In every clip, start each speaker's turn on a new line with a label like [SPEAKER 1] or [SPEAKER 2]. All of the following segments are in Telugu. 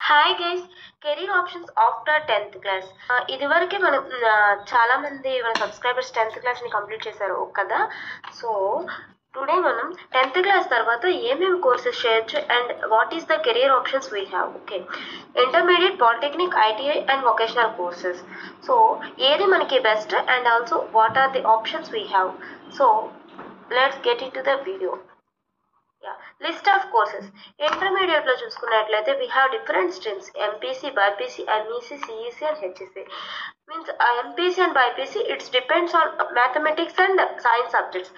[SPEAKER 1] Hi guys, career options after 10th class. ఇదివరకే మన చాలా మంది మన సబ్స్క్రైబర్స్ 10th క్లాస్ ని కంప్లీట్ చేశారు కదా. సో టుడే మనం 10th క్లాస్ తర్వాత ఏమేమి కోర్సెస్ చేయొచ్చు and what is the career options we have. Okay, intermediate, polytechnic, ITI and vocational courses. So ఏది మనకి best and also what are the options we have. So let's get into the video. List of courses. Intermediate లో చూసుకున్నట్లయితే we have different streams: MPC, BiPC, MEC, CEC and HEC. Means MPC and BiPC it's depends on mathematics and science subjects.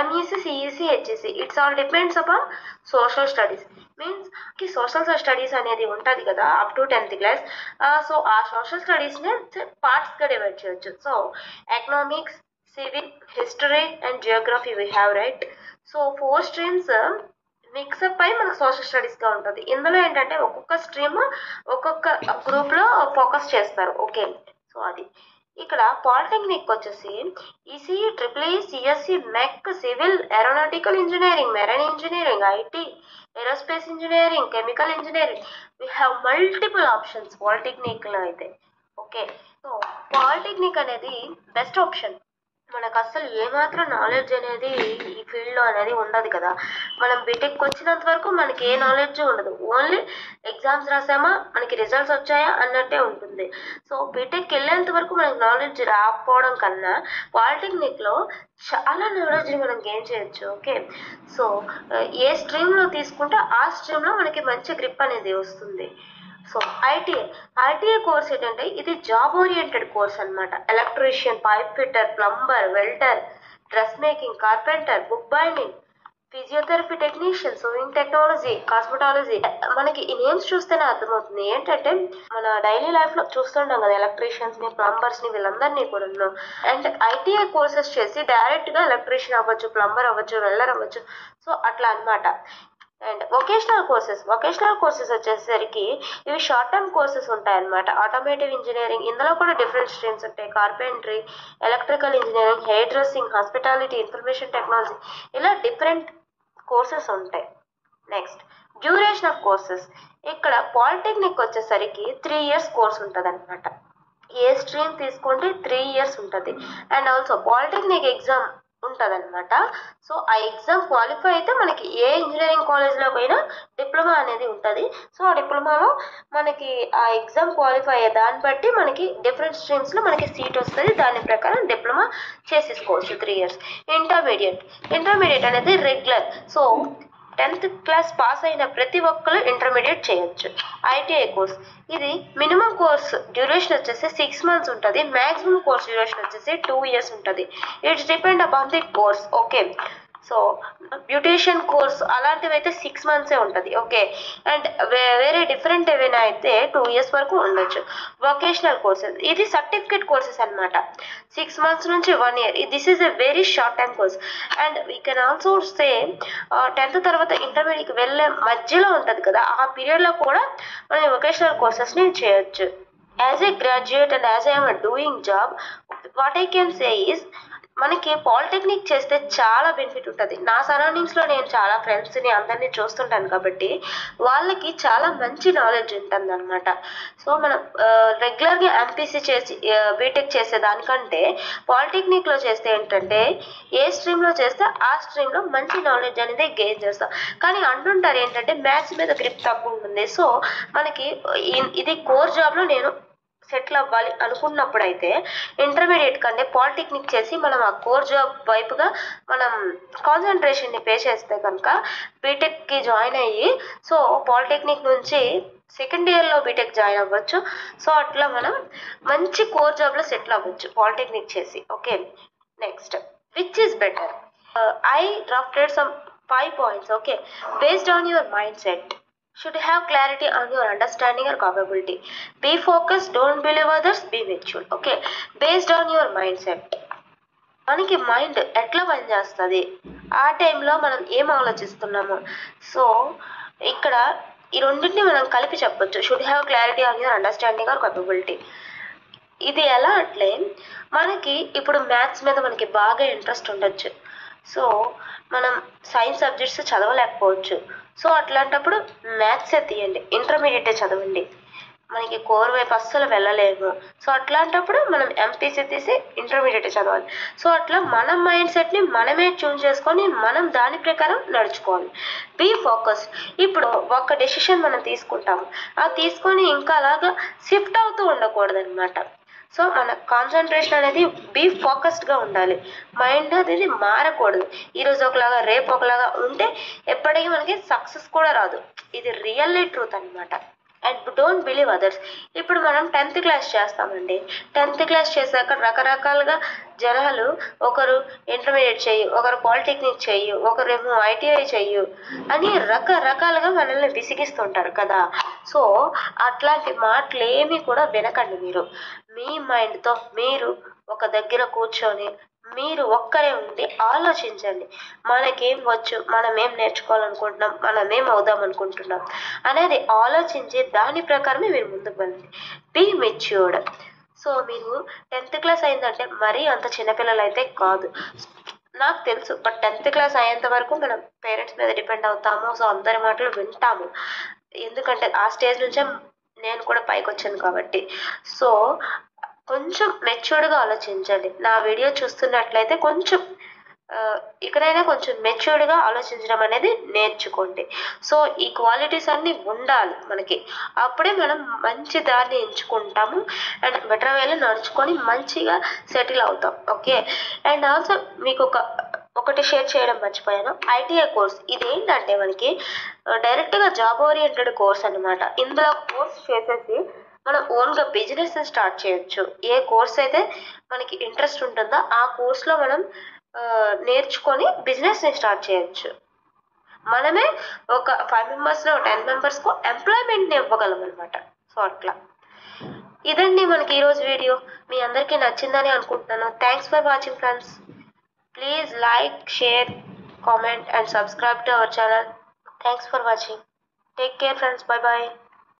[SPEAKER 1] MEC, CEC, HEC it's all depends upon social studies. Means కి సోషల్ స్టడీస్ అనేది ఉంటుంది కదా up to 10th class. So ఆ సోషల్ స్టడీస్ ని పార్ట్స్ గా డివైడ్ చేయొచ్చు. So economics, civil, history and geography we have, right. So 4 streams mix up అయి మనకు సోషల్ స్టడీస్ గా ఉంటుంది. ఇందులో ఏంటంటే ఒక్కొక్క స్ట్రీమ్ ఒక్కొక్క గ్రూప్ లో ఫోకస్ చేస్తారు. ఓకే, సో అది ఇక్కడ పాలిటెక్నిక్ వచ్చేసి ECE, triple E, CSC, mech, civil, aeronautical engineering, marine engineering, IT, aerospace engineering, chemical engineering. We have multiple options polytechnic లో అయితే. ఓకే, సో పాలిటెక్నిక్ అనేది బెస్ట్ ఆప్షన్. మనకు అసలు ఏమాత్రం నాలెడ్జ్ అనేది ఈ ఫీల్డ్లో అనేది ఉండదు కదా. మనం బీటెక్ వచ్చినంత వరకు మనకి ఏ నాలెడ్జ్ ఉండదు. ఓన్లీ ఎగ్జామ్స్ రాసామా, మనకి రిజల్ట్స్ వచ్చాయా అన్నట్టే ఉంటుంది. సో బీటెక్ వెళ్ళేంత వరకు మనకి నాలెడ్జ్ రాకపోవడం కన్నా పాలిటెక్నిక్లో చాలా నాలెడ్జ్ని మనం గెయిన్ చేయొచ్చు. ఓకే, సో ఏ స్ట్రీమ్లో తీసుకుంటే ఆ స్ట్రీమ్లో మనకి మంచి గ్రిప్ అనేది వస్తుంది. సో ఐటీఐ కోర్స్ ఏంటంటే ఇది జాబ్ ఓరియంటెడ్ కోర్స్ అనమాట. Electrician, pipe fitter, plumber, welder, dress making, carpenter, book binding, physiotherapy technician, swimming technology, cosmetology. మనకి ఈ నేమ్స్ చూస్తేనే అర్థమవుతుంది ఏంటంటే మన డైలీ లైఫ్ లో చూస్తుంటాం కదా ఎలక్ట్రీషియన్స్ ని, ప్లంబర్స్ ని, వీళ్ళందరినీ కూడా. అండ్ ఐటీఐ కోర్సెస్ చేసి డైరెక్ట్ గా ఎలక్ట్రీషియన్ అవ్వచ్చు, ప్లంబర్ అవ్వచ్చు, వెల్డర్ అవ్వచ్చు. సో అట్లా అనమాట. అండ్ వొకేషనల్ కోర్సెస్ వచ్చేసరికి ఇవి షార్ట్ టర్మ్ కోర్సెస్ ఉంటాయి అన్నమాట. ఆటోమేటివ్ ఇంజనీరింగ్, ఇందులో కూడా డిఫరెంట్ స్ట్రీమ్స్ ఉంటాయి. Carpentry, electrical engineering, hair dressing, hospitality, information technology, ఇలా డిఫరెంట్ కోర్సెస్ ఉంటాయి. Next, duration of courses. ఇక్కడ పాలిటెక్నిక్ వచ్చేసరికి 3 years కోర్స్ ఉంటుంది అనమాట. ఏ స్ట్రీమ్ తీసుకుంటే 3 years ఉంటుంది. అండ్ ఆల్సో పాలిటెక్నిక్ ఎగ్జామ్ ఉంటుంది అనమాట. సో ఆ ఎగ్జామ్ క్వాలిఫై అయితే మనకి ఏ ఇంజనీరింగ్ కాలేజ్లో పోయినా డిప్లొమా అనేది ఉంటుంది. సో ఆ డిప్లొమాలో మనకి ఆ ఎగ్జామ్ క్వాలిఫై అయ్యే దాన్ని బట్టి మనకి డిఫరెంట్ స్ట్రీమ్స్లో మనకి సీట్ వస్తుంది. దాని ప్రకారం డిప్లొమా చేసేసుకోవచ్చు 3 years. ఇంటర్మీడియట్ అనేది regular. So 10th class pass అయిన ప్రతి ఒక్కరు ఇంటర్మీడియట్ చేయొచ్చు. ఐటీఐ కోర్స్ ఇది మినిమం కోర్స్ డ్యూరేషన్ వచ్చేసి 6 months ఉంటుంది. మ్యాక్సిమం కోర్స్ డ్యూరేషన్ వచ్చేసి 2 years ఉంటుంది. It's depend upon the course. Okay, so beautician course అలాంటివి అయితే 6 months ఉంటుంది. ఓకే, అండ్ వేరే డిఫరెంట్ ఏవైనా అయితే 2 years వరకు ఉండొచ్చు. వొకేషనల్ కోర్సెస్ ఇది సర్టిఫికేట్ కోర్సెస్ అనమాట. 6 months నుంచి 1 year. This is a very short time course. And we can also say 10th తర్వాత ఇంటర్మీడియట్కి వెళ్ళే మధ్యలో ఉంటుంది కదా, ఆ పీరియడ్లో కూడా మనం వొకేషనల్ కోర్సెస్ని చేయొచ్చు. As a graduate and as I'm doing job, what I can say is మనకి పాలిటెక్నిక్ చేస్తే చాలా బెనిఫిట్ ఉంటుంది. నా సరౌండింగ్స్లో నేను చాలా ఫ్రెండ్స్ని అందరినీ చూస్తుంటాను కాబట్టి వాళ్ళకి చాలా మంచి నాలెడ్జ్ ఉంటుంది అనమాట. సో మనం రెగ్యులర్గా ఎంపీసీ చేసి బీటెక్ చేసే దానికంటే పాలిటెక్నిక్లో చేస్తే ఏంటంటే ఏ స్ట్రీమ్లో చేస్తే ఆ స్ట్రీమ్లో మంచి నాలెడ్జ్ అనేది గెయిన్ చేస్తాం. కానీ అంటుంటారు ఏంటంటే మ్యాథ్స్ మీద గ్రిప్ తక్కువ ఉంటుంది. సో మనకి ఇది కోర్ జాబ్లో నేను సెటిల్ అవ్వాలి అనుకున్నప్పుడు అయితే ఇంటర్మీడియట్ కంటే పాలిటెక్నిక్ చేసి మనం ఆ కోర్ జాబ్ వైపుగా మనం కాన్సన్ట్రేషన్ని పే చేస్తే కనుక బీటెక్కి జాయిన్ అయ్యి సో పాలిటెక్నిక్ నుంచి సెకండ్ ఇయర్లో బీటెక్ జాయిన్ అవ్వచ్చు. సో అట్లా మనం మంచి కోర్ జాబ్లో సెటిల్ అవ్వచ్చు పాలిటెక్నిక్ చేసి. Okay, next, which is better? I drafted some 5 points. Okay, based on your mind set. Should have clarity on your understanding or capability. Be focused, don't believe others, be virtual. Okay, based on your mindset. మనకి మైండ్ ఎట్లా పనిచేస్తుంది, ఆ టైంలో మనం ఏం ఆలోచిస్తున్నాము. సో ఇక్కడ ఈ రెండింటిని మనం కలిపి చెప్పొచ్చు. Should have clarity on your understanding are capability. ఇది ఎలా అంటే మనకి ఇప్పుడు మ్యాథ్స్ మీద మనకి బాగా ఇంట్రెస్ట్ ఉండొచ్చు. సో మనం సైన్స్ సబ్జెక్ట్స్ చదవలేకపోవచ్చు. సో అట్లాంటప్పుడు మ్యాథ్సే తీయండి, ఇంటర్మీడియటే చదవండి. మనకి కోర్ వైపు అస్సలు వెళ్ళలేము. సో అట్లాంటప్పుడు మనం ఎంపీసీ తీసి ఇంటర్మీడియట్ చదవాలి. సో అట్లా మన మైండ్ సెట్ని మనమే ట్యూన్ చేసుకొని మనం దాని ప్రకారం నడుచుకోవాలి. Be focused. ఇప్పుడు ఒక డెసిషన్ మనం తీసుకుంటాము, అది తీసుకొని ఇంకా అలాగా షిఫ్ట్ అవుతూ ఉండకూడదు అనమాట. సో మన కాన్సన్ట్రేషన్ అనేది బీ ఫోకస్డ్గా ఉండాలి. మైండ్ అనేది మారకూడదు. ఈరోజు ఒకలాగా రేపు ఒకలాగా ఉంటే ఎప్పటికీ మనకి సక్సెస్ కూడా రాదు. ఇది రియల్లీ ట్రూత్ అనమాట. And don't believe others. ఇప్పుడు మనం 10th క్లాస్ చేస్తామండి. 10th క్లాస్ చేశాక రకరకాలుగా జనాలు, ఒకరు ఇంటర్మీడియట్ చెయ్యి, ఒకరు పాలిటెక్నిక్ చెయ్యి, ఒకరేమో ఐటీఐ చెయ్యి అని రకరకాలుగా మనల్ని విసిగిస్తుంటారు కదా. సో అట్లాంటి మాటలు ఏమీ కూడా వినకండి. మీరు మీ మైండ్తో మీరు ఒక దగ్గర కూర్చొని మీరు ఒక్కరే ఉండి ఆలోచించండి. మనకేం వచ్చు, మనం ఏం నేర్చుకోవాలనుకుంటున్నాం, మనం ఏం అవుదాం అనుకుంటున్నాం అనేది ఆలోచించి దాని ప్రకారమే మీరు ముందుకు వెళ్ళండి. Be matured. సో మీరు 10th క్లాస్ అయిందంటే మరీ అంత చిన్నపిల్లలు అయితే కాదు, నాకు తెలుసు. బట్ 10th క్లాస్ అయ్యేంత వరకు మనం పేరెంట్స్ మీద డిపెండ్ అవుతాము. సో అందరి మాటలు వింటాము, ఎందుకంటే ఆ స్టేజ్ నుంచే నేను కూడా పైకి వచ్చాను కాబట్టి. సో కొంచెం మెచ్యూర్డ్గా ఆలోచించండి. నా వీడియో చూస్తున్నట్లయితే కొంచెం ఇకనైనా కొంచెం మెచ్యూర్డ్గా ఆలోచించడం అనేది నేర్చుకోండి. సో ఈ క్వాలిటీస్ అన్నీ ఉండాలి మనకి. అప్పుడే మనం మంచి దారిని ఎంచుకుంటాము అండ్ బెటర్ వేలో నడుచుకొని మంచిగా సెటిల్ అవుతాం. ఓకే. అండ్ ఆల్సో మీకు ఒకటి షేర్ చేయడం మర్చిపోయాను. ఐటీఐ కోర్స్ ఇదేంటంటే మనకి డైరెక్ట్గా జాబ్ ఓరియంటెడ్ కోర్స్ అనమాట. ఇందులో కోర్స్ చేసేసి మనం ఓన్గా బిజినెస్ స్టార్ట్ చేయొచ్చు. ఏ కోర్స్ అయితే మనకి ఇంట్రెస్ట్ ఉంటుందో ఆ కోర్స్లో మనం నేర్చుకొని బిజినెస్ని స్టార్ట్ చేయొచ్చు. మనమే ఒక 5 మెంబర్స్లో 10 మెంబర్స్కు ఎంప్లాయ్మెంట్ని ఇవ్వగలం అనమాట. సో అట్లా ఇదండి మనకి ఈరోజు వీడియో. మీ అందరికీ నచ్చిందని అనుకుంటున్నాను. Thanks for watching friends. Please like, share, comment and subscribe to our channel. Thanks for watching. Take care friends. Bye bye.